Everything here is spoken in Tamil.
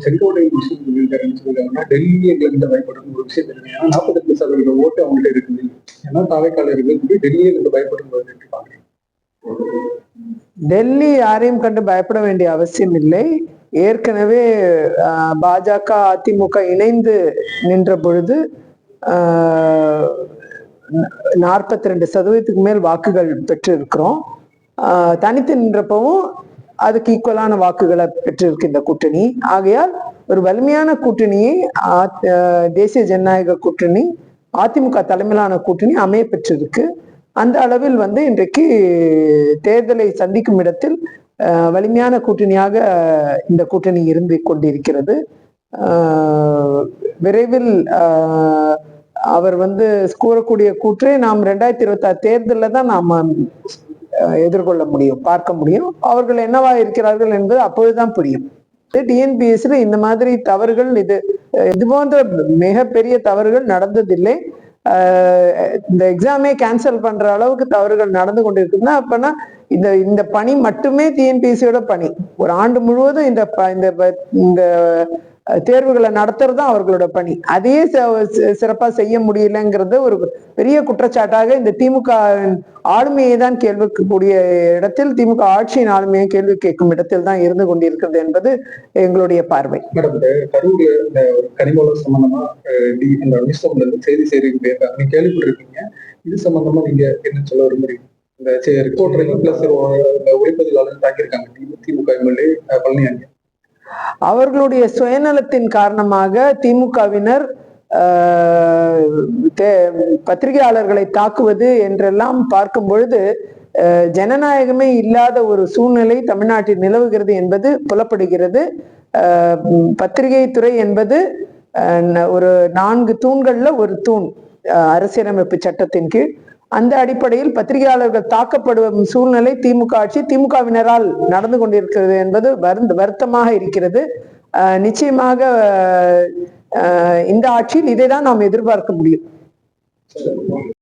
செங்கோடை விஷயம் சொல்லியிருக்காங்கன்னா டெல்லி எங்களுக்கு பயப்படும் ஒரு விஷயம் தெரியும். ஏன்னா 48% ஓட்டு அவங்கள்ட்ட இருக்குது. ஏன்னா தாவைக்கால இருக்குது டெல்லியை கண்டு பயப்படும் டெல்லி யாரையும் கண்டு பயப்பட வேண்டிய அவசியம் இல்லை. ஏற்கனவே பாஜக அதிமுக இணைந்து நின்ற பொழுது 42% மேல் வாக்குகள் பெற்று இருக்கிறோம். தனித்து நின்றப்பவும் அதுக்கு ஈக்குவலான வாக்குகளை பெற்றிருக்கு இந்த கூட்டணி. ஆகையால் ஒரு வலிமையான கூட்டணியை தேசிய ஜனநாயக கூட்டணி அதிமுக தலைமையிலான கூட்டணி அமைய பெற்றிருக்கு. அந்த அளவில் இன்றைக்கு தேர்தலை சந்திக்கும் இடத்தில் வலிமையான கூட்டணியாக இந்த கூட்டணி இருந்து கொண்டிருக்கிறது. விரைவில் அவர் கூறக்கூடிய கூற்றை நாம் 2026 தேர்தலில் தான் நாம் எதிர்கொள்ள முடியும், பார்க்க முடியும். அவர்கள் என்னவா இருக்கிறார்கள் என்பது அப்பொழுதுதான் புரியும். டிஎன்பிஎஸ்ல இந்த மாதிரி தவறுகள் இது போன்ற மிகப்பெரிய தவறுகள் நடந்ததில்லை. இந்த எக்ஸாமே கேன்சல் பண்ற அளவுக்கு தவறுகள் நடந்து கொண்டிருக்குன்னா அப்பனா இந்த பணி மட்டுமே டிஎன்பிஎஸ்சியோட பணி. ஒரு ஆண்டு முழுவதும் இந்த தேர்வுகளை நடத்துறதுதான் அவர்களோட பணி. அதையே சிறப்பா செய்ய முடியலங்கிறது ஒரு பெரிய குற்றச்சாட்டாக இந்த திமுக ஆளுமையை தான் கேள்விக்கூடிய இடத்தில், திமுக ஆட்சியின் ஆளுமையை கேள்வி கேட்கும் இடத்தில் தான் இருந்து கொண்டிருக்கிறது என்பது எங்களுடைய பார்வை. கனிமூலம் சம்பந்தமா செய்தி போயிருக்காங்க, நீங்க கேள்விப்பட்டிருக்கீங்க. இது சம்பந்தமா நீங்க என்ன சொல்ல விரும்புறீங்க? இந்த ரிப்போர்ட்டரையும் பிளஸ் ஒளிப்பதிவாளர் தாக்கியிருக்காங்க திமுக எம்எல்ஏ பழனியாண்டி. அவர்களுடைய சுயநலத்தின் காரணமாக திமுகவினர் பத்திரிகையாளர்களை தாக்குவது என்றெல்லாம் பார்க்கும் பொழுது ஜனநாயகமே இல்லாத ஒரு சூழ்நிலை தமிழ்நாட்டில் நிலவுகிறது என்பது புலப்படுகிறது. பத்திரிகை துறை என்பது ஒரு 4 தூண்கள்ல ஒரு தூண் அரசியலமைப்பு சட்டத்தின் கீழ். அந்த அடிப்படையில் பத்திரிகையாளர்கள் தாக்கப்படும் சூழ்நிலை திமுக ஆட்சி திமுகவினரால் நடந்து கொண்டிருக்கிறது என்பது வருத்தமாக இருக்கிறது. நிச்சயமாக இந்த ஆட்சியில் இதைதான் நாம் எதிர்பார்க்க முடியும்.